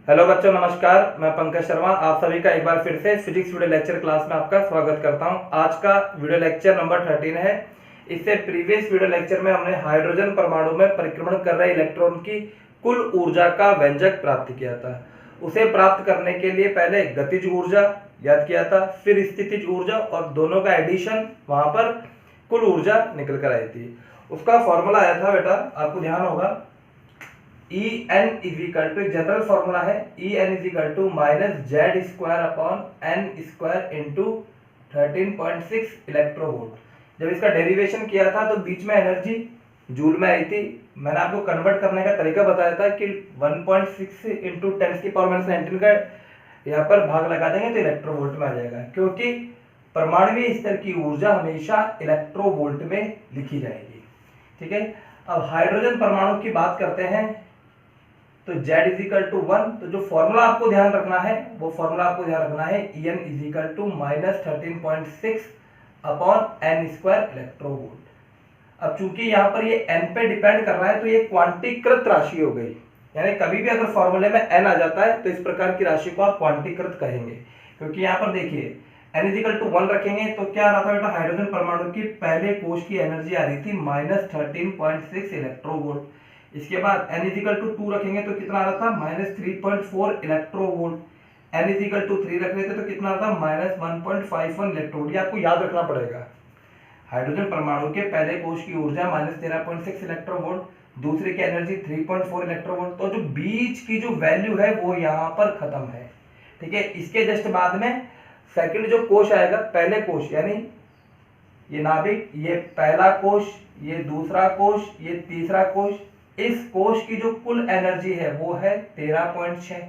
Hello बच्चों, नमस्कार। मैं पंकज शर्मा आप सभी का एक बार फिर से फिजिक्स वीडियो लेक्चर क्लास में आपका स्वागत करता हूं। आज का वीडियो लेक्चर नंबर 13 है। इससे प्रीवियस वीडियो लेक्चर में हमने हाइड्रोजन परमाणु में परिक्रमण कर रहे इलेक्ट्रॉन की कुल ऊर्जा का व्यंजक प्राप्त किया था। उसे प्राप्त करने के लिए पहले गतिज ऊर्जा याद किया था, फिर स्थितिज ऊर्जा, और दोनों का एडिशन वहां पर कुल ऊर्जा निकल कर आई थी। उसका फॉर्मूला आया था बेटा, आपको ध्यान होगा, En is equal to, general formula है, En is equal to minus Z square upon n square into 13.6 electronvolt. जब इसका डेरिवेशन किया था तो बीच में एनर्जी जूल में आई थी। मैंने आपको कन्वर्ट करने का तरीका बताया था कि 1.6 इंटू 10⁻⁻19 का यहाँ पर भाग लगा देंगे तो इलेक्ट्रोवोल्ट में आ जाएगा, क्योंकि परमाणुवीय स्तर की ऊर्जा हमेशा इलेक्ट्रोवोल्ट में लिखी जाएगी। ठीक है, अब हाइड्रोजन परमाणु की बात करते हैं तो Z इज इक्वल टू 1। तो जो फॉर्मूला आपको ध्यान रखना है वो फॉर्मूला आपको ध्यान रखना है En is equal to minus 13.6 upon n square electronvolt. अब चूंकि यहाँ पर ये n पे डिपेंड कर रहा है तो ये क्वांटीकृत राशि हो गई, यानी कभी भी अगर फॉर्मूले में n आ जाता है तो इस प्रकार की राशि को आप क्वांटीकृत कहेंगे। क्योंकि यहाँ पर देखिए n इज इक्वल टू 1 रखेंगे तो क्या आ रहा था बेटा, हाइड्रोजन परमाणु की पहले कोश की एनर्जी आ रही थी माइनस 13.6 इलेक्ट्रोवोल्ट। इसके बाद n इज इक्वल टू 2 रखेंगे तो कितना आ रहा था, minus 3.4 electronvolt. n is equal to 3 रख लेते तो कितना आता है, माइनस 1.51 इलेक्ट्रोवोल्ट। ये आपको याद रखना पड़ेगा। हाइड्रोजन परमाणु के पहले कोश की ऊर्जा माइनस 13.6 इलेक्ट्रोवोल्ट, दूसरे की एनर्जी 3.4 इलेक्ट्रोवोल्ट। तो जो बीच की जो वैल्यू है वो यहाँ पर खत्म है। ठीक है, इसके जस्ट बाद में सेकंड जो कोश आएगा, पहले कोश यानी ये नाभिक, ये पहला कोश, ये दूसरा कोश, ये तीसरा कोश। इस कोश की जो कुल एनर्जी है वो है 13.6,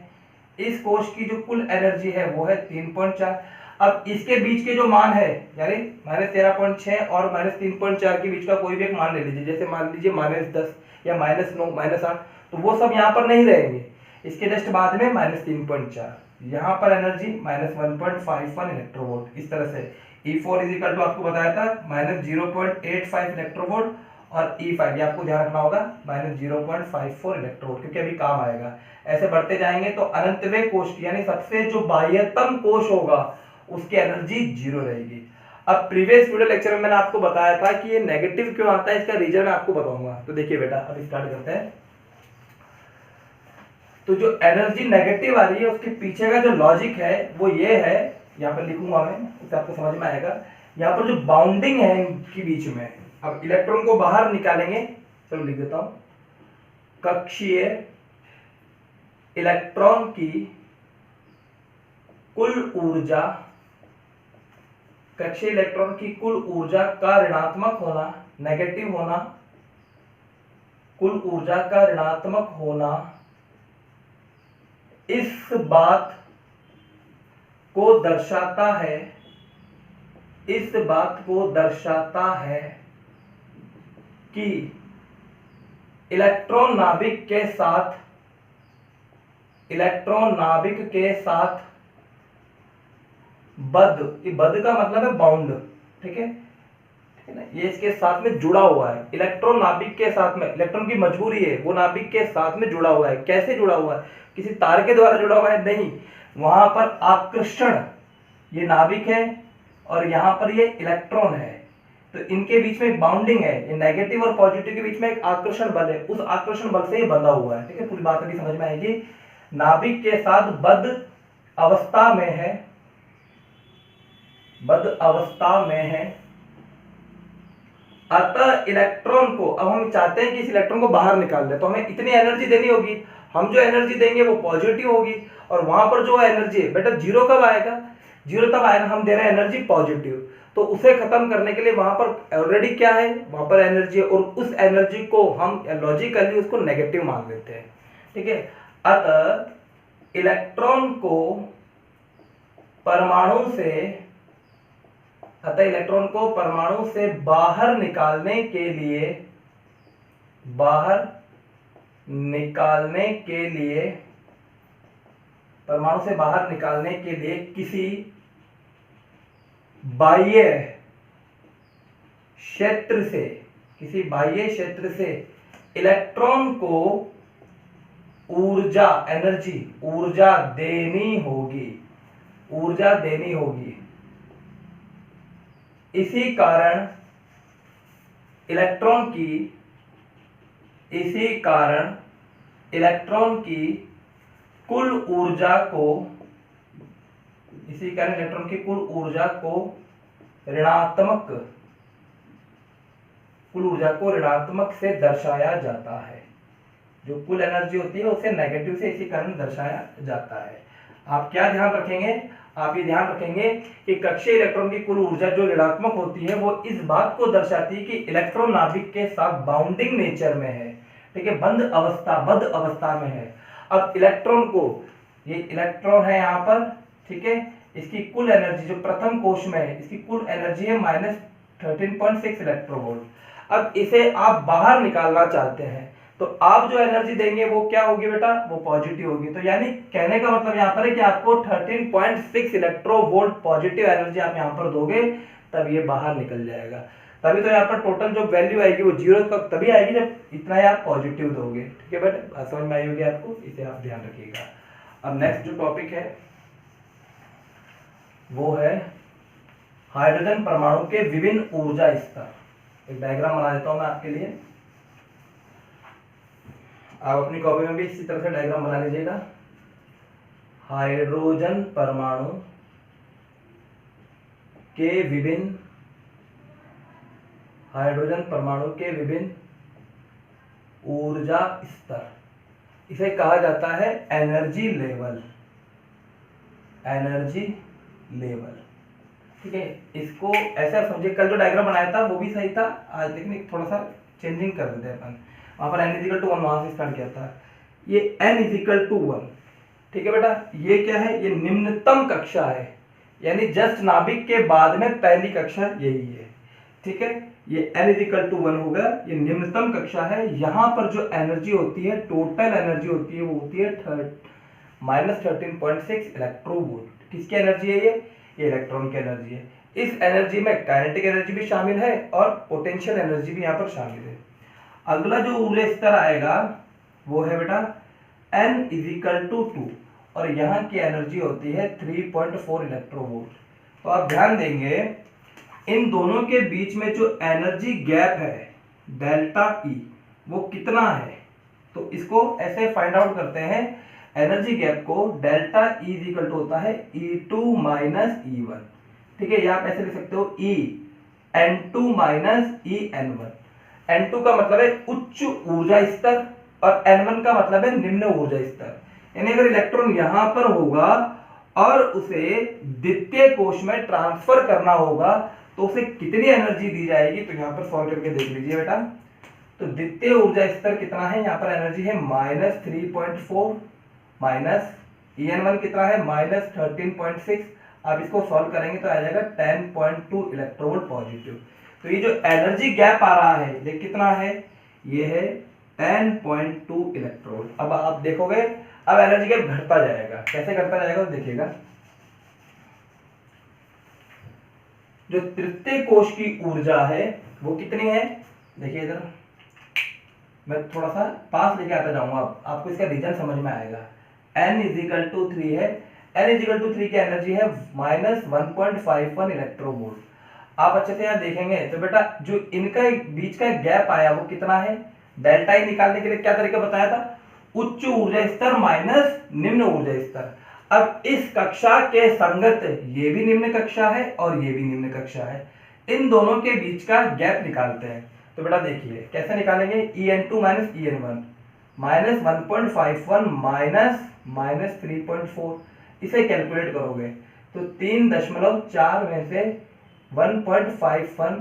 इस कोश की जो कुल एनर्जी है वो है 3.4। अब इसके बीच के जो मान है, यानी माइनस 13.6 और माइनस 3.4 के बीच का कोई भी एक मान ले लीजिए, जैसे मान लीजिए माइनस 10 या माइनस 9, माइनस 8, तो वो सब यहाँ पर नहीं रहेंगे। इसके जस्ट बाद में माइनस 3.4, यहाँ पर एनर्जी माइनस 1.51 इलेक्ट्रोवोल्ट। इस तरह से E4 इज इक्वल टू आपको बताया था माइनस 0.85 इलेक्ट्रोवोल्ट, और E5 ये आपको ध्यान रखना होगा माइनस 0.54 इलेक्ट्रोवोल्ट, क्योंकि अभी काम आएगा। ऐसे बढ़ते जाएंगे तो अनंतवें कोश की, यानी सबसे जो बाह्यतम कोश होगा उसकी एनर्जी 0 रहेगी। अब प्रीवियस वीडियो लेक्चर में मैंने आपको बताया था कि ये नेगेटिव क्यों आता है, इसका रीजन मैं आपको बताऊंगा। तो देखिए बेटा, अब स्टार्ट करते हैं। तो जो एनर्जी नेगेटिव आ रही है उसके पीछे का जो लॉजिक है वो ये है, यहाँ पर लिखूंगा मैं, उससे आपको समझ में आएगा। यहाँ पर जो बाउंडिंग है इनके बीच में, अब इलेक्ट्रॉन को बाहर निकालेंगे, चलो लिख देता हूं, कक्षीय इलेक्ट्रॉन की कुल ऊर्जा, कक्षीय इलेक्ट्रॉन की कुल ऊर्जा का ऋणात्मक होना, नेगेटिव होना, कुल ऊर्जा का ऋणात्मक होना, इस बात को दर्शाता है, इस बात को दर्शाता है कि इलेक्ट्रॉन नाभिक के साथ, इलेक्ट्रॉन नाभिक के साथ बद्ध, बद्ध का मतलब है बाउंड, ठीक है ना, ये इसके साथ में जुड़ा हुआ है। इलेक्ट्रॉन नाभिक के साथ में, इलेक्ट्रॉन की मजबूरी है, वो नाभिक के साथ में जुड़ा हुआ है। कैसे जुड़ा हुआ है, किसी तार के द्वारा जुड़ा हुआ है नहीं, वहां पर आकर्षण, ये नाभिक है और यहां पर ये इलेक्ट्रॉन है, तो इनके बीच में एक बाउंडिंग है, ये नेगेटिव और पॉजिटिव के बीच में एक आकर्षण बल है, उस आकर्षण बल से ये बंधा हुआ है। ठीक है, पूरी बात अभी समझ में आएगी। नाभिक के साथ बद्ध अवस्था में है, बद्ध अवस्था में है, अतः इलेक्ट्रॉन को, अब हम चाहते हैं कि इस इलेक्ट्रॉन को बाहर निकाल दे, तो हमें इतनी एनर्जी देनी होगी, हम जो एनर्जी देंगे वो पॉजिटिव होगी, और वहां पर जो एनर्जी है बेटा, जीरो कब आएगा, जीरो तब आएगा हम दे रहे हैं एनर्जी पॉजिटिव। तो उसे खत्म करने के लिए वहां पर ऑलरेडी क्या है, वहां पर एनर्जी है, और उस एनर्जी को हम लॉजिकली उसको नेगेटिव मान लेते हैं। ठीक है, अतः इलेक्ट्रॉन को परमाणु से, अतः इलेक्ट्रॉन को परमाणु से बाहर निकालने के लिए, बाहर निकालने के लिए, परमाणु से बाहर निकालने के लिए किसी बाह्य क्षेत्र से, किसी बाह्य क्षेत्र से इलेक्ट्रॉन को ऊर्जा, एनर्जी, ऊर्जा देनी होगी, ऊर्जा देनी होगी। इसी कारण इलेक्ट्रॉन की, इसी कारण इलेक्ट्रॉन की कुल ऊर्जा को, इसी कारण इलेक्ट्रॉन की कुल ऊर्जा को ऋणात्मक, कुल ऊर्जा को ऋणात्मक से दर्शाया जाता है। जो कुल एनर्जी होती है उसे नेगेटिव से इसी कारण दर्शाया जाता है। आप क्या ध्यान रखेंगे, आप ये ध्यान रखेंगे कि कक्षीय इलेक्ट्रॉन की कुल ऊर्जा जो ऋणात्मक होती है वो इस बात को दर्शाती है कि इलेक्ट्रॉन नाभिक के साथ बाउंडिंग नेचर में है, ठीक है, बंद अवस्था में है। अब इलेक्ट्रॉन को, ये इलेक्ट्रॉन है यहाँ पर, ठीक है, इसकी कुल एनर्जी जो प्रथम कोश में है, इसकी कुल एनर्जी है -13.6 इलेक्ट्रोवोल्ट। अब इसे आप बाहर निकालना चाहते हैं तो आप जो एनर्जी देंगे वो क्या होगी बेटा, वो पॉजिटिव होगी। तो यानी कहने का मतलब यहाँ पर है कि आपको 13.6 इलेक्ट्रोवोल्ट पॉजिटिव एनर्जी आप यहाँ पर दोगे तब ये बाहर निकल जाएगा। तभी तो यहाँ पर टोटल जो वैल्यू आएगी वो 0 कब तभी आएगी जब इतना आप पॉजिटिव दोगे, ठीक है बेटा, समझ में आई होगी आपको, इसे आप ध्यान रखिएगा। अब नेक्स्ट जो टॉपिक है वो है हाइड्रोजन परमाणु के विभिन्न ऊर्जा स्तर। एक डायग्राम बना देता हूं मैं आपके लिए, आप अपनी कॉपी में भी इसी तरह से डायग्राम बना लीजिएगा। हाइड्रोजन परमाणु के विभिन्न, हाइड्रोजन परमाणु के विभिन्न ऊर्जा स्तर, इसे कहा जाता है एनर्जी लेवल, एनर्जी लेवल, ठीक है। इसको ऐसा समझिए, कल जो डायग्राम बनाया था वो भी सही था, आज लेकिन थोड़ा सा चेंजिंग कर देते हैं अपन। वहां पर n = 1 वहां से स्टार्ट किया था, ये n = 1, ठीक है बेटा। ये क्या है, ये निम्नतम कक्षा है, यानी जस्ट नाभिक के बाद में पहली कक्षा यही है, ठीक है। ये n = 1 होगा, ये निम्नतम कक्षा है। यहाँ पर जो एनर्जी होती है, टोटल एनर्जी होती है वो होती है -13.6 इलेक्ट्रोवोल्ट। किसकी एनर्जी है ये इलेक्ट्रॉन की एनर्जी है। इस एनर्जी में काइनेटिक एनर्जी भी शामिल है और पोटेंशियल एनर्जी भी यहाँ पर शामिल है। अगला जो ऊर्जा स्तर आएगा वो है बेटा n = 2 और यहाँ की एनर्जी होती है 3.4 इलेक्ट्रोवोल्ट। तो आप ध्यान देंगे इन दोनों के बीच में जो एनर्जी गैप है डेल्टा E वो कितना है, तो इसको ऐसे फाइंड आउट करते हैं। एनर्जी गैप को डेल्टा E = होता है E2 - E1, ठीक है। आप ऐसे लिख सकते हो E N2 - EN1। N2 का मतलब है उच्च ऊर्जा स्तर और N1 का मतलब है निम्न ऊर्जा स्तर। यानी अगर इलेक्ट्रॉन यहां पर होगा और उसे द्वितीय कोश में ट्रांसफर करना होगा तो उसे कितनी एनर्जी दी जाएगी, तो यहाँ पर सॉल्व करके देख लीजिए बेटा। तो द्वितीय ऊर्जा स्तर कितना है, यहाँ पर एनर्जी है -3.4 माइनस EN1 कितना है -13.6। आप इसको सॉल्व करेंगे तो आ जाएगा 10.2 इलेक्ट्रोवोल्ट पॉजिटिव। तो ये जो एनर्जी गैप आ रहा है ये कितना है, ये है 10.2 इलेक्ट्रोवोल्ट। अब आप देखोगे अब एनर्जी गैप घटता जाएगा, कैसे घटता जाएगा तो देखिएगा। जो तृतीय कोश की ऊर्जा है वो कितनी है, देखिए इधर मैं थोड़ा सा पास लेके आता जाऊंगा, आपको इसका रीजन समझ में आएगा। n = 3 है, n = 3 की एनर्जी है -1.51 इलेक्ट्रोवोल्ट। आप अच्छे से यहाँ देखेंगे तो बेटा जो इनका बीच का गैप आया वो कितना है, डेल्टा E निकालने के लिए क्या तरीका बताया था, उच्च ऊर्जा स्तर माइनस निम्न ऊर्जा स्तर। अब इस कक्षा के संगत ये भी निम्न कक्षा है और ये भी निम्न कक्षा है, इन दोनों के बीच का गैप निकालते हैं। तो बेटा देखिए कैसे निकालेंगे, EN2 - EN1 -1.51 माइनस -3.4, इसे कैलकुलेट करोगे तो 3.4 में से 1.51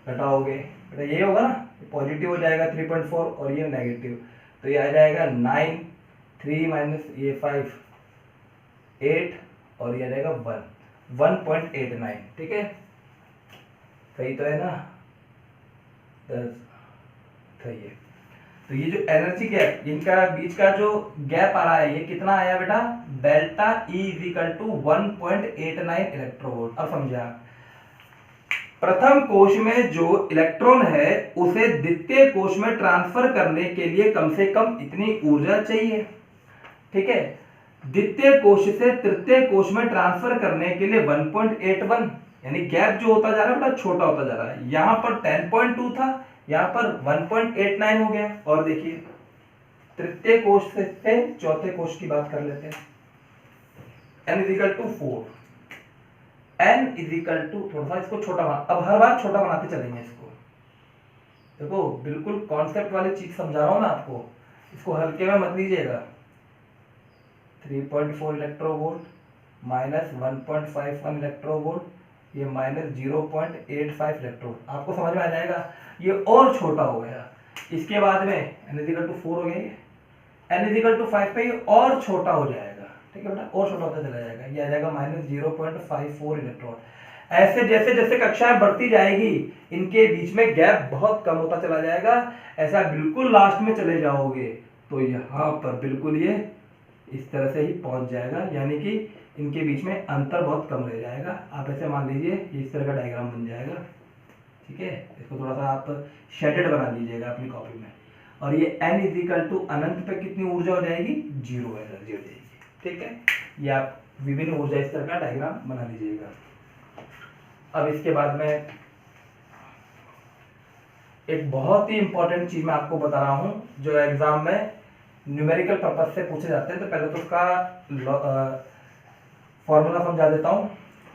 घटाओगे, बेटा ये होगा ना, पॉजिटिव हो जाएगा 3.4 और ये नेगेटिव, तो ये आ जाएगा 9, 3 - ये 5 8 और ये आ जाएगा 1.89, ठीक है। सही तो है ना, 10 सही है। तो ये जो एनर्जी गैप, इनका बीच का जो गैप आ रहा है ये कितना आया बेटा, डेल्टा E = 1.89 इलेक्ट्रोवोल्ट। अब समझा, प्रथम कोश में जो इलेक्ट्रॉन है उसे द्वितीय कोश में ट्रांसफर करने के लिए कम से कम इतनी ऊर्जा चाहिए। ठीक है। द्वितीय कोश से तृतीय कोश में ट्रांसफर करने के लिए 1.81 यानी गैप जो होता जा रहा है बड़ा छोटा होता जा रहा है। यहां पर 10.2 था, यहां पर 1.89 हो गया। और देखिए तृतीय कोश से चौथे कोश की बात कर लेते हैं। n is equal to 4, n is equal to, थोड़ा सा इसको छोटा बना, अब हर बार छोटा बनाते चलेंगे इसको। देखो बिल्कुल कॉन्सेप्ट वाली चीज समझा रहा हूं मैं आपको, इसको हल्के में मत लीजिएगा। 3.4 इलेक्ट्रोवोल्ट माइनस 1.51 इलेक्ट्रोवोल्ट, ये माइनस 0.85 इलेक्ट्रोवोल्ट, आपको समझ में आ जाएगा। ये और छोटा हो गया, इसके बाद में n इजिकल टू 4 हो गया, n इजिकल टू 5 पे ये और छोटा हो जाएगा, ठीक है बेटा, और छोटा होता चला जाएगा, ये आ जाएगा माइनस 0.54 इलेक्ट्रोवोल्ट। ऐसे जैसे जैसे कक्षाएं बढ़ती जाएगी इनके बीच में गैप बहुत कम होता चला जाएगा। ऐसा बिल्कुल लास्ट में चले जाओगे तो यहाँ पर बिल्कुल ये इस तरह से ही पहुंच जाएगा, यानी कि इनके बीच में अंतर बहुत कम रह जाएगा। आप ऐसे मान लीजिए ये इस तरह का डायग्राम बन जाएगा, ठीक है। इसको थोड़ा सा आप शेडेड बना लीजिएगा अपनी कॉपी में। और ये n इजिकल टू अनंत पे कितनी ऊर्जा हो जाएगी, 0 एनर्जी हो जाएगी, ठीक है। ये आप विभिन्न ऊर्जा इस तरह का डायग्राम बना लीजिएगा। अब इसके बाद में एक बहुत ही इंपॉर्टेंट चीज मैं आपको बता रहा हूं जो एग्जाम में न्यूमेरिकल पर्पस से पूछे जाते हैं। तो पहले तो उसका फॉर्मूला समझा देता हूं,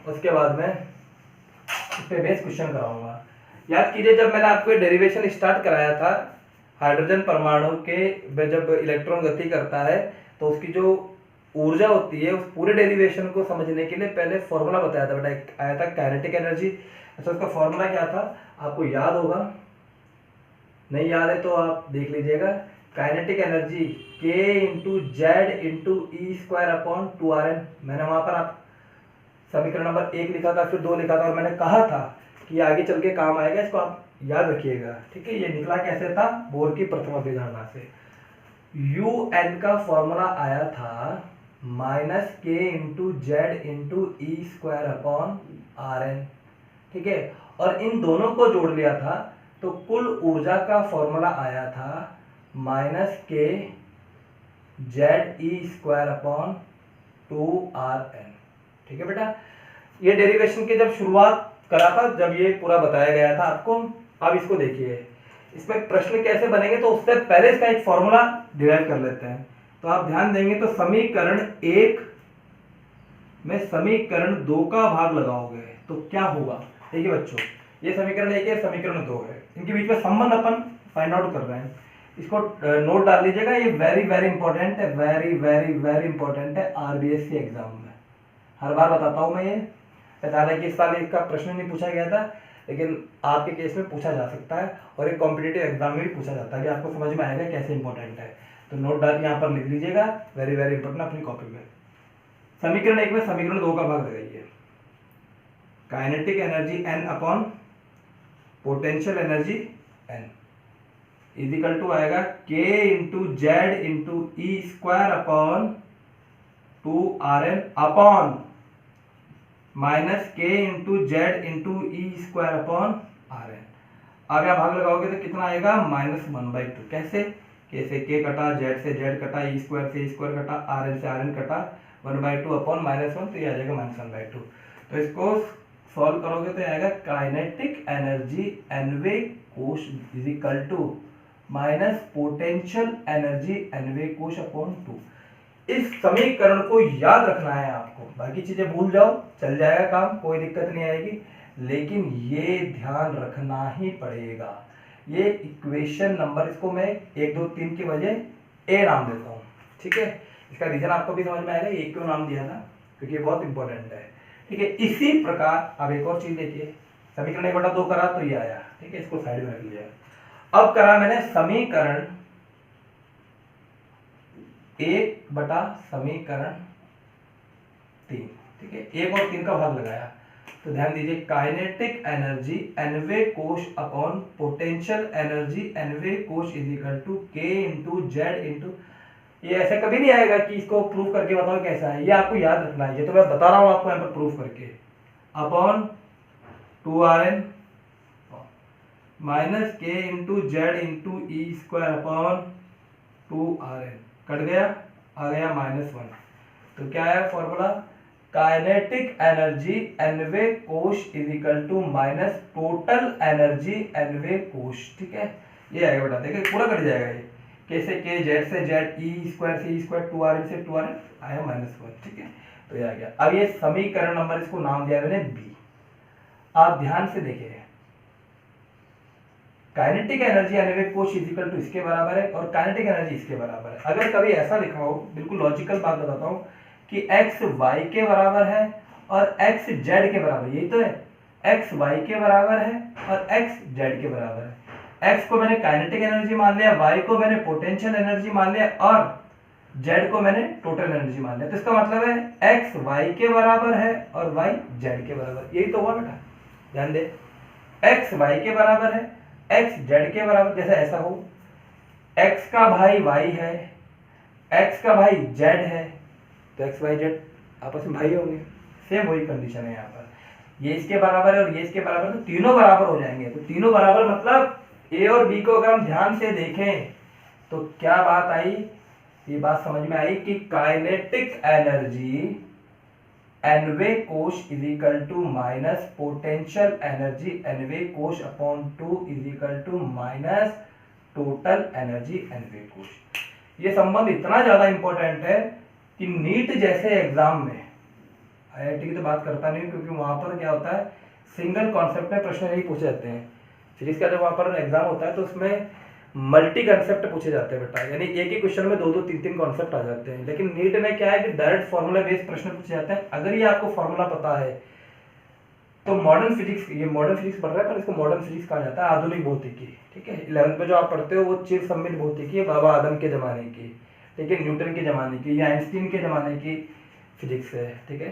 उसके बाद में इस पे बेस क्वेश्चन कराऊंगा। याद कीजिए जब मैंने आपको डेरिवेशन स्टार्ट कराया था हाइड्रोजन परमाणु के, जब इलेक्ट्रॉन गति करता है तो उसकी जो ऊर्जा होती है, उस पूरे डेरिवेशन को समझने के लिए पहले फॉर्मूला बताया था बेटा, आया था काइनेटिक एनर्जी। अच्छा उसका फॉर्मूला क्या था आपको याद होगा, नहीं याद है तो आप देख लीजिएगा। Kinetic energy K into Z into E square upon 2Rn। मैंने वहां पर आप समीकरण नंबर 1 लिखा था, फिर 2 लिखा था, और मैंने कहा था कि आगे चल के काम आएगा, इसको आप याद रखिएगा, ठीक है। ये निकला कैसे था, बोर की प्रथम अभिधारणा से। UN का फॉर्मूला आया था minus K into Z into E square upon Rn, ठीक है। और इन दोनों को जोड़ लिया था तो कुल ऊर्जा का फॉर्मूला आया था माइनस K जेड ई स्क्वायर अपॉन 2Rn, ठीक है बेटा। ये डेरिवेशन की जब शुरुआत करा था, जब ये पूरा बताया गया था आपको। अब इसको देखिए, इसमें प्रश्न कैसे बनेंगे, तो उससे पहले इसका एक फॉर्मूला डिराइव कर लेते हैं। तो आप ध्यान देंगे तो समीकरण 1 में समीकरण 2 का भाग लगाओगे तो क्या होगा। देखिए बच्चों, ये समीकरण 1 है, समीकरण 2 है, इनके बीच में संबंध अपन फाइंड आउट कर रहे हैं। इसको नोट डाल लीजिएगा, ये वेरी वेरी इंपॉर्टेंट है, वेरी वेरी वेरी इंपॉर्टेंट है RBSc एग्जाम में। हर बार बताता हूं मैं ये, हालांकि इस साल इसका प्रश्न नहीं पूछा गया था, लेकिन आपके केस में पूछा जा सकता है और एक कॉम्पिटिटिव एग्जाम में भी पूछा जाता है, कि आपको समझ में आएगा कैसे इंपॉर्टेंट है। तो नोट डाल यहाँ पर लिख लीजिएगा, वेरी वेरी इंपॉर्टेंट अपनी कॉपी में। समीकरण 1 में समीकरण 2 का भाग लगाइए। Kinetic energy N upon potential energy N is equal to आएगा K into Z into E square upon 2Rn upon minus K into Z into E square upon Rn। अब यहाँ भाग लगाओगे तो कितना आएगा, -1/2। कैसे, K से K कटा, Z से Z कटा, ई स्क्वायर से ई स्क्वायर कटा, Rn से Rn कटा, 1/2 अपॉन -1, तो ये आ जाएगा -1/2। तो इसको सॉल्व करोगे तो आएगा काइनेटिक एनर्जी nवे कोश is equal to minus potential energy nवे कोश अपॉन 2। इस समीकरण को याद रखना है आपको, बाकी चीजें भूल जाओ चल जाएगा काम, कोई दिक्कत नहीं आएगी, लेकिन ये ध्यान रखना ही पड़ेगा। ये इक्वेशन नंबर, इसको मैं 1 2 3 के बजाय ए नाम देता हूँ, ठीक है। इसका रीजन आपको भी समझ में आएगा ये क्यों नाम दिया था, क्योंकि ये बहुत इंपॉर्टेंट है, ठीक है। इसी प्रकार अब एक और चीज देखिए, समीकरण 1/2 करा तो ये आया, ठीक है, इसको साइड में रख लीजिए। अब करा मैंने समीकरण 1 बटा समीकरण 3, ठीक है, 1 और 3 का भाग लगाया। तो ध्यान दीजिए, काइनेटिक एनर्जी nवे कोश अपॉन पोटेंशियल एनर्जी nवे कोश is equal to K into Z into, ये ऐसे कभी नहीं आएगा कि इसको प्रूफ करके बताओ कैसा है, ये आपको याद रखना है। ये तो मैं बता रहा हूं आपको यहाँ पर प्रूफ करके, upon 2Rn minus K into Z into E square upon 2Rn, cut गया, आ गया -1। तो क्या है फॉर्मूला, काइनेटिक एनर्जी nवे कोश is equal to minus total energy nवे कोश। ठीक है, ये आएगा बेटा, देखिए पूरा कर जाएगा ये, कैसे के जेड से जेड ई स्क्वायर सी स्क्वायर 2r से 2r आया -1। ठीक है, तो ये आ गया। अब ये समीकरण नंबर, इसको नाम दिया मैंने बी। आप ध्यान से देखिए, काइनेटिक एनर्जी nवे कोश इज इक्वल टू इसके बराबर है और काइनेटिक एनर्जी इसके बराबर है। अगर कभी ऐसा लिखा हो, बिल्कुल लॉजिकल बात बताता हूं, कि x y के बराबर है और x z के बराबर, यही तो है, x y के बराबर है और x z के बराबर है। x को मैंने काइनेटिक एनर्जी मान लिया, y को मैंने पोटेंशियल एनर्जी मान लिया और z को मैंने टोटल एनर्जी मान लिया। तो इसका मतलब है x y के बराबर है और y z के बराबर, यही तो हुआ बेटा। ध्यान दे, x y के बराबर है, x z के बराबर, जैसे ऐसा हो x का भाई y है, x का भाई z है, तो x y z आपस में भाई होंगे, सेम वही कंडीशन है यहाँ पर। ये इसके बराबर है और ये इसके बराबर, तो तीनों बराबर हो जाएंगे। तो तीनों बराबर मतलब a और b को अगर हम ध्यान से देखें तो क्या बात आई, ये बात समझ में आई कि काइनेटिक एनर्जी nवे कोश is equal to minus potential energy nवे कोश upon 2 is equal to minus total energy nवे कोश। ये संबंध इतना ज्यादा इंपॉर्टेंट है कि नीट जैसे एग्जाम में, आईआईटी की तो बात करता नहीं क्योंकि वहां पर क्या होता है, सिंगल कॉन्सेप्ट में प्रश्न नहीं पूछे जाते हैं। फिजिक्स का जब वहां पर एग्जाम होता है तो उसमें मल्टी कंसेप्ट पूछे जाते हैं बेटा, यानी एक ही क्वेश्चन में 2-2 3-3 कॉन्सेप्ट आ जाते हैं। लेकिन नीट में क्या है कि डायरेक्ट फॉर्मूला बेस्ड प्रश्न पूछे जाते हैं। अगर ये आपको फॉर्मूला पता है तो मॉडर्न फिजिक्स, ये मॉडर्न फिजिक्स पढ़ रहा है पर इसको मॉडर्न फिजिक्स कहा जाता है, आधुनिक भौतिकी। ठीक है, 11th में जो आप पढ़ते हो वो चिर सम्मित भौतिकी है, बाबा आदम के जमाने की, ठीक है, न्यूटन के जमाने की या आइंस्टीन के जमाने की फिजिक्स है। ठीक है,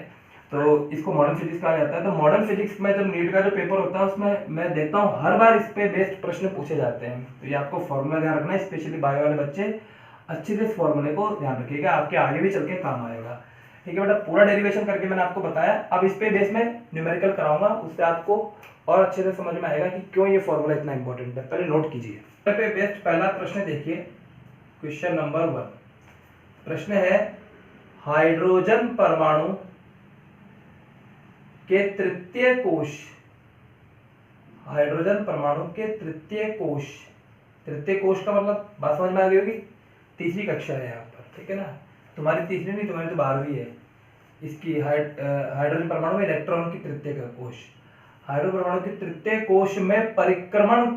तो इसको मॉडर्न फिजिक्स कहा जाता है। तो मॉडर्न फिजिक्स में जब नीट का जो पेपर होता है उसमें मैं देखता हूँ हर बार इस पे बेस्ड प्रश्न पूछे जाते हैं। तो ये आपको फॉर्मूला ध्यान रखना है, स्पेशली बायो वाले बच्चे अच्छे से इस फॉर्मूले को ध्यान रखिएगा, आपके आगे भी चल के काम आएगा। ठीक है बेटा, पूरा डेरिवेशन करके मैंने आपको बताया। अब इस पे बेस में न्यूमेरिकल कराऊंगा, उससे आपको और अच्छे से समझ में आएगा कि क्यों ये फॉर्मूला इतना इंपॉर्टेंट है। पहले नोट कीजिए। पे बेस्ड पहला प्रश्न देखिए, क्वेश्चन नंबर 1। प्रश्न है, हाइड्रोजन परमाणु के तृतीय कोश, हाइड्रोजन परमाणु के तृतीय कोश, तृतीय कोश का मतलब बात समझ में आ गई होगी, तीसरी कक्षा है यहाँ पर। ठीक है ना, तुम्हारी तीसरी नहीं, तुम्हारी तो 12वीं है। इसकी हाइड्रोजन परमाणु में इलेक्ट्रॉन की तृतीय का कोश, हाइड्रोजन परमाणु के तृतीय कोश में परिक्रमण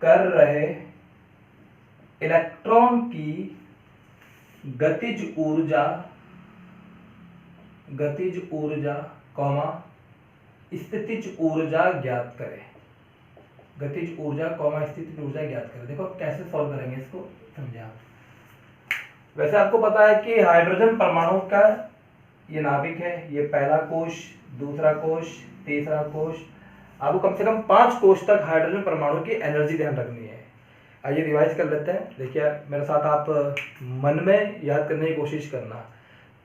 कर रहे, इलेक्ट्रॉन की गतिज ऊर्जा कॉमा स्थितिज ऊर्जा ज्ञात करें। गतिज ऊर्जा कॉमा स्थितिज ऊर्जा ज्ञात करें। देखो कैसे सॉल्व करेंगे इसको, समझे आप। वैसे आपको पता है कि हाइड्रोजन परमाणु का ये नाभिक है, ये पहला कोश, दूसरा कोश, तीसरा कोश। आपको कम से कम 5 कोश तक हाइड्रोजन परमाणु की एनर्जी ध्यान रखनी है। आइए रिवाइज कर लेते हैं। देखिए मेरे साथ आप मन में याद करने की कोशिश करना।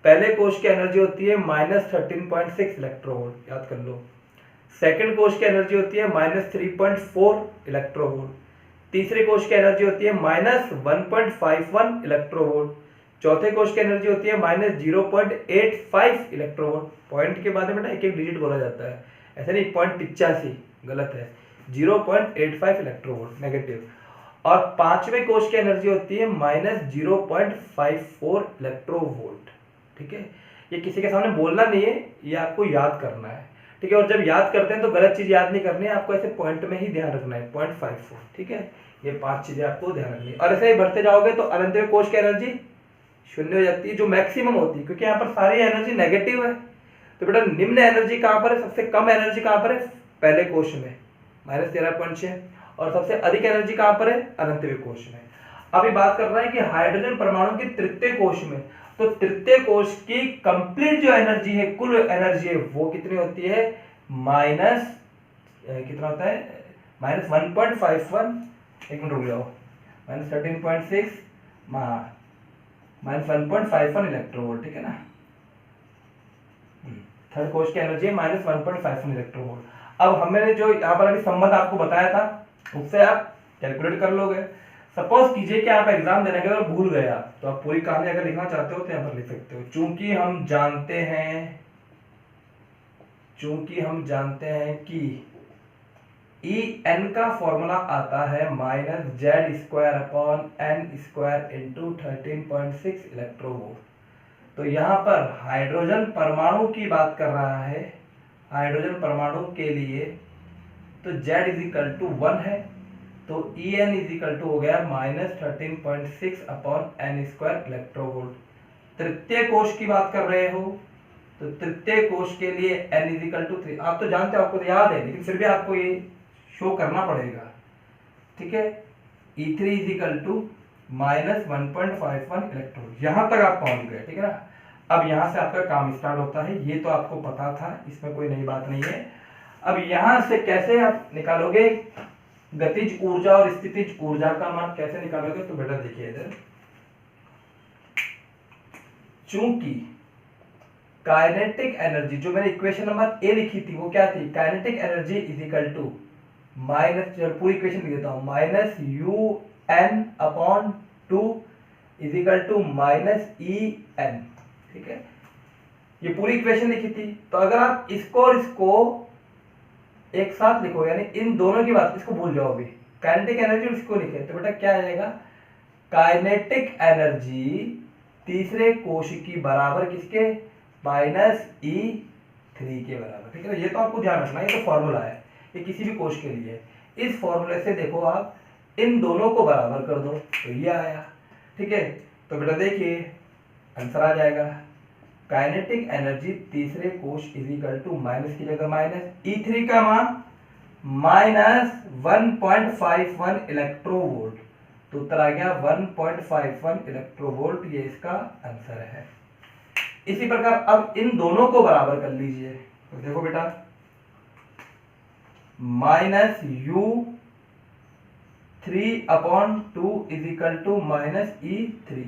पहले कोश की एनर्जी होती है -13.6 इलेक्ट्रोवोल्ट, याद कर लो। सेकंड कोश की एनर्जी होती है -3.4 इलेक्ट्रोवोल्ट। तीसरे कोश की एनर्जी होती है -1.51 इलेक्ट्रोवोल्ट। चौथे कोश की एनर्जी होती है -0.85 इलेक्ट्रोवोल्ट। पॉइंट के बाद में बेटा एक एक डिजिट बोला जाता है, ऐसा नहीं 0.85, गलत है, 0.85 इलेक्ट्रोवोल्ट नेगेटिव। और पांचवें कोश की एनर्जी होती है -0.54 इलेक्ट्रोवोल्ट। ठीक है, ये किसी के सामने बोलना नहीं है, ये आपको याद करना है। ठीक है, और जब याद करते हैं तो गलत चीज याद नहीं करनी है, आपको ऐसे पॉइंट में ही ध्यान रखना है, 0.54। ठीक है, ये 5 चीजें आपको ध्यान रखनी है। और ऐसे ही बढ़ते जाओगे तो अनंतवें कोश की एनर्जी 0 हो जाती है, जो मैक्सिमम होती है, क्योंकि यहाँ पर सारी एनर्जी नेगेटिव है। तो बेटा निम्न एनर्जी कहाँ पर है, सबसे कम एनर्जी कहाँ पर है, पहले कोश में -13.6, और सबसे अधिक एनर्जी कहां पर है, अनंतवें कोश में। अभी बात कर रहे हैं कि हाइड्रोजन परमाणु की तृतीय कोश में, तो तृतीय कोश की कंप्लीट जो एनर्जी है, कुल एनर्जी है, वो कितनी होती है, कितना होता है, -1.51, एक मिनट रुक जाओ, -13.6 -1.51 इलेक्ट्रोवोल्ट। ठीक है ना, थर्ड कोश की एनर्जी है -1.51 इलेक्ट्रोवोल्ट। अब हमने जो यहाँ पर अभी संबंध आपको बताया था उससे आप कैलकुलेट कर लोगे। सपोज कीजिए कि आप एग्जाम देने के बाद भूल गए आप, तो आप पूरी कहानी अगर लिखना चाहते हो तो यहाँ पर लिख सकते हो। चूंकि हम जानते हैं कि ई एन का फॉर्मूला आता है -z² इंटू 13.6 इलेक्ट्रोवोल्ट। तो यहाँ पर हाइड्रोजन परमाणु की बात कर रहा है, हाइड्रोजन परमाणु के लिए तो z इजिकल टू 1 है, तो ई एन इजिकल टू हो गया -13.6/n² इलेक्ट्रोवोल्ट। तृतीय कोश की बात कर रहे हो तो तृतीय कोश के लिए n इजिकल टू 3। आप तो जानते हो, आपको तो याद है, लेकिन फिर भी आपको ये शो करना पड़ेगा, ठीक है। E3 is equal to -1.51 electron. यहां तक आप पहुंच गए, ठीक है ना। अब यहां से आपका काम स्टार्ट होता है, ये तो आपको पता था, इसमें कोई नई बात नहीं है। अब यहां से कैसे आप निकालोगे गतिज ऊर्जा और स्थितिज ऊर्जा का मान कैसे निकालोगे, तो बेटा देखिए इधर, चूंकि काइनेटिक एनर्जी, जो मैंने इक्वेशन नंबर ए लिखी थी वो क्या थी, काइनेटिक एनर्जी इजिकल टू पूरी इक्वेशन लिख देता हूं, -UN/2 इजिकल टू -EN, ठीक है। ये पूरी इक्वेशन लिखी थी। तो अगर आप इसको और इसको एक साथ लिखो, यानी इन दोनों की बात, इसको भूल जाओ अभी, काइनेटिक एनर्जी इसको लिखे, तो बेटा क्या आ जाएगा, काइनेटिक एनर्जी तीसरे कोश की बराबर किसके, -E3 के बराबर, ठीक है ना। ये तो आपको ध्यान रखना, ये तो फॉर्मूला है, ये किसी भी कोश के लिए। इस फॉर्मूले से देखो आप इन दोनों को बराबर कर दो तो ये आया, ठीक है। तो बेटा देखिए आंसर आ जाएगा, काइनेटिक एनर्जी तीसरे कोश इजिकल टू माइनस की जगह -E3 का मान -1.51 इलेक्ट्रोवोल्ट, तो उत्तर आ गया 1.51 इलेक्ट्रोवोल्ट, ये इसका आंसर है। इसी प्रकार अब इन दोनों को बराबर कर लीजिए, तो देखो बेटा -U3/2 is equal to -E3,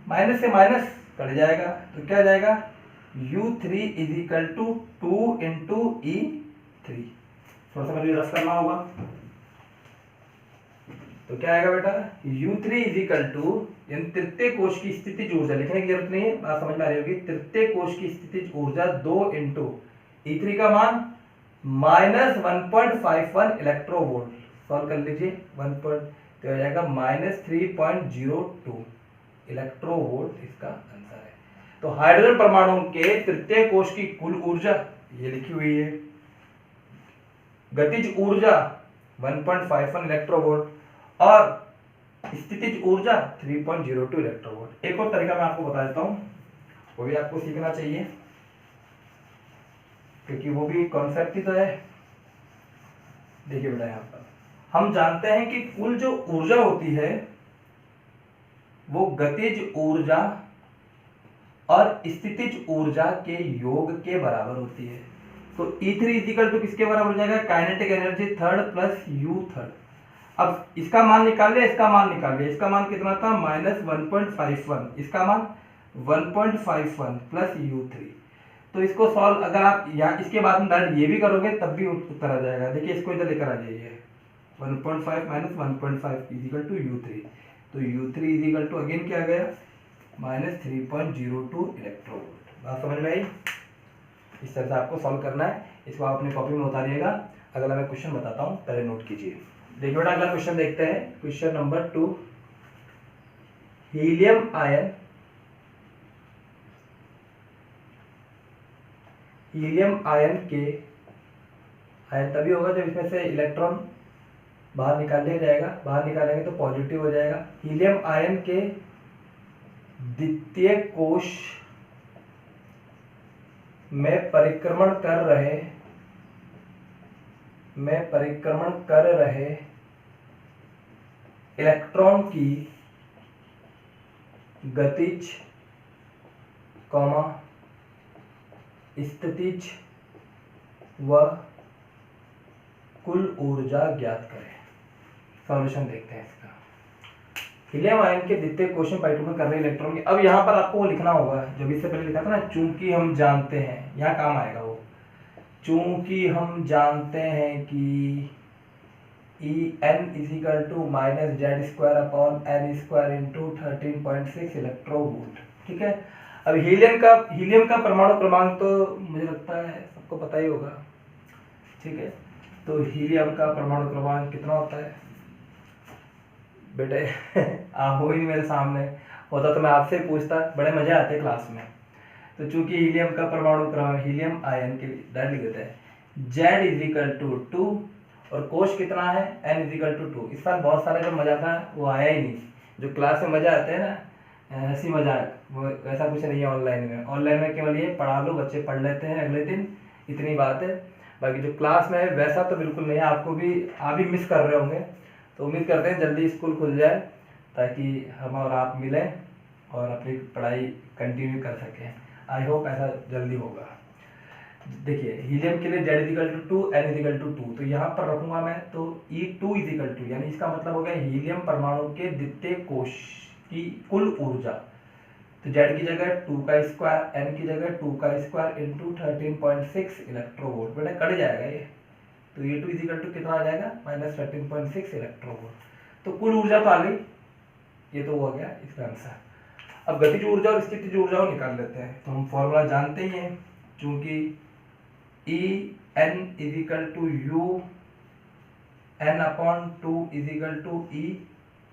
minus से माइनस कट जाएगा तो क्या जाएगा, U3 is equal to 2 into E3। थोड़ा सा पहले रस करना होगा, तो क्या आएगा बेटा, U3 इजिकल टू, यानी तृतीय कोश की स्थितिज ऊर्जा, लिखने की जरूरत नहीं है, बात समझ में आ रही होगी। तृतीय कोश की स्थितिज ऊर्जा 2 इंटू E3 का मान -1.51 इलेक्ट्रोवोल्ट। सॉल्व कर लीजिए, 1 तो हो जाएगा -3.02 इलेक्ट्रोवोल्ट, इसका आंसर है। तो हाइड्रोजन परमाणु के तृतीय कोश की कुल ऊर्जा ये लिखी हुई है, गतिज ऊर्जा 1.51 इलेक्ट्रोवोल्ट और स्थितिज ऊर्जा 3.02 इलेक्ट्रोवोल्ट। एक और तरीका मैं आपको बता देता हूं, वो भी आपको सीखना चाहिए क्योंकि वो भी कॉन्सेप्ट ही तो है। देखिए बेटा, यहां पर हम जानते हैं कि कुल जो ऊर्जा होती है वो गतिज ऊर्जा और स्थितिज ऊर्जा के योग के बराबर होती है। तो E3 इजिकल टू किसके बराबर हो जाएगा, kinetic energy third plus U third. अब इसका मान निकाल लिया, इसका मान निकाल लिया, इसका मान कितना था -1.51, इसका मान 1.51 प्लस U3। तो इसको सॉल्व अगर आप यहाँ इसके बाद में डायरेक्ट ये भी करोगे तब भी उत्तर आ जाएगा। देखिए इसको इधर लेकर आ जाइए, 1.5 - 1.5 इजिकल टू U3, तो U3 इजिकल टू अगेन क्या आ गया, -3.02 इलेक्ट्रोवोल्ट। बात समझ में आई। इस तरह से आपको सॉल्व करना है, इसको आप अपनी कॉपी में उतारिएगा। अगला मैं क्वेश्चन बताता हूँ, पहले नोट कीजिए। देखिए बेटा अगला क्वेश्चन देखते हैं, क्वेश्चन नंबर 2। हीलियम आयन के, आयन तभी होगा जब इसमें से इलेक्ट्रॉन बाहर निकाल लिया जाएगा, बाहर निकालेंगे तो पॉजिटिव हो जाएगा। हीलियम आयन के द्वितीय कोश में परिक्रमण कर रहे इलेक्ट्रॉन की गतिज, स्थितिज व कुल ऊर्जा ज्ञात करें। सॉल्यूशन देखते हैं इसका। हीलियम आयन के द्वितीय कोश में परिक्रमण कर रहे इलेक्ट्रॉन की, अब यहाँ पर आपको वो लिखना होगा जो इससे पहले लिखा था ना, चूंकि हम जानते हैं, यहाँ काम आएगा वो, चूंकि हम जानते हैं कि E n is equal to minus Z square upon n square into 13.6 electronvolt. ठीक है। अब हीलियम का परमाणु क्रमांक तो मुझे लगता है सबको पता ही होगा। ठीक है, तो हीलियम का परमाणु क्रमांक कितना होता है बेटे? आप हो ही नहीं मेरे सामने, होता तो मैं आपसे ही पूछता, बड़े मजे आते क्लास में। तो चूंकि हीलियम का परमाणु क्रमांक, हीलियम आयन के लिए डायरेक्ट लिख देते हैं Z इजिकल टू 2 और कोश कितना है N इजिकल टू 2। इस बार बहुत सारा जो मजा था वो आया ही नहीं। जो क्लास में मजा आते हैं ना, हंसी मजाक, वो ऐसा कुछ नहीं है ऑनलाइन में। ऑनलाइन में केवल ये पढ़ा लो, बच्चे पढ़ लेते हैं अगले दिन, इतनी बात है। बाकी जो क्लास में है वैसा तो बिल्कुल नहीं है। आपको भी, आप भी मिस कर रहे होंगे। तो उम्मीद करते हैं जल्दी स्कूल खुल जाए ताकि हम और आप मिलें और अपनी पढ़ाई कंटिन्यू कर सकें। आई होप ऐसा जल्दी होगा। देखिए हीलियम के लिए Z is equal to 2, N is equal to 2, तो यहाँ पर रखूंगा मैं तो E2 इजिकल टू, यानी इसका मतलब हो गया हीलियम परमाणु के द्वितीय कोश की कुल ऊर्जा। तो Z की जगह 2 का स्क्वायर, N की जगह 2 का स्क्वायर इंटू 13.6 इलेक्ट्रोवोल्ट। बेटा कट जाएगा ये, तो E2 इजिकल टू कितना आ जाएगा माइनस 13.6 इलेक्ट्रोवोल्ट। तो कुल ऊर्जा तो आ गई, ये तो हो गया इसका आंसर। अब गतिज ऊर्जा और स्थितिज ऊर्जा को निकाल लेते हैं। तो हम फॉर्मूला जानते ही हैं, चूंकि E n is equal to U n upon 2 is equal to E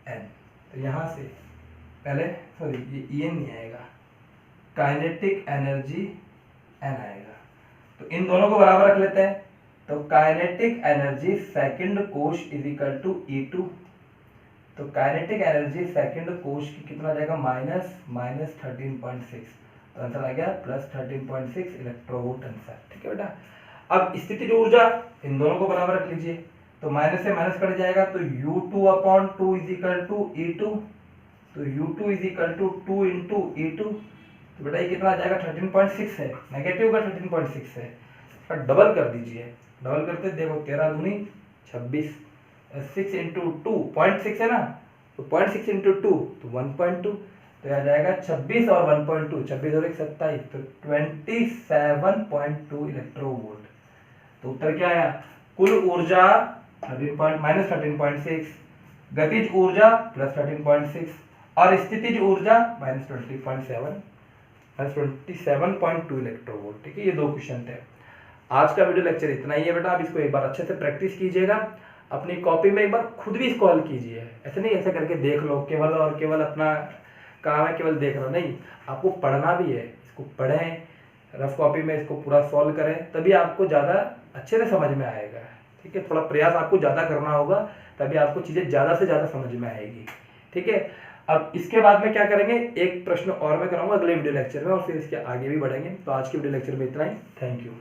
n। तो यहाँ से पहले, सॉरी ये E n नहीं आएगा, काइनेटिक एनर्जी n आएगा। तो इन दोनों को बराबर रख लेते हैं। तो काइनेटिक एनर्जी सेकंड कोश इजिकल टू E2। तो काइनेटिक एनर्जी सेकंड कोश की कितना आ जाएगा माइनस 13.6। तो आंसर आ गया प्लस 13.6 इलेक्ट्रोवोल्ट आंसर। ठीक है बेटा। अब स्थितिज ऊर्जा, इन दोनों को बराबर रख लीजिए। तो माइनस से माइनस कट जाएगा, तो U2 upon 2 is equal to E2। तो U2 is equal to 2 into E2। तो बेटा ये कितना आ जाएगा 13.6 है, नेगेटिव का 13.6 है, इसका डबल कर दीजिए। डबल करते देखो 13 दूनी 26, 6 इंटू 2 0.6 है ना, तो 0.6 इंटू 2 तो 1.2। तो आ जाएगा 26 और 1.2, 26 और 1 27, तो 27.2 इलेक्ट्रोवोल्ट। तो उत्तर क्या आया? कुल ऊर्जा माइनस 13.6, गतिज ऊर्जा प्लस 13.6 और स्थितिज ऊर्जा माइनस 27.2 इलेक्ट्रोवोल्ट। ठीक है, ये दो क्वेश्चन थे। आज का वीडियो लेक्चर इतना ही है बेटा। आप इसको एक बार अच्छे से प्रैक्टिस कीजिएगा, अपनी कॉपी में एक बार खुद भी इसको हल कीजिए। ऐसे नहीं ऐसे करके देख लो केवल, और केवल अपना काम है केवल देखना नहीं, आपको पढ़ना भी है। इसको पढ़ें, रफ कॉपी में इसको पूरा सॉल्व करें, तभी आपको ज़्यादा अच्छे से समझ में आएगा। ठीक है, थोड़ा प्रयास आपको ज़्यादा करना होगा, तभी आपको चीज़ें ज़्यादा से ज़्यादा समझ में आएगी। ठीक है, अब इसके बाद में क्या करेंगे, एक प्रश्न और मैं कराऊंगा अगले वीडियो लेक्चर में, और फिर इसके आगे भी बढ़ेंगे। तो आज के वीडियो लेक्चर में इतना ही। Thank you.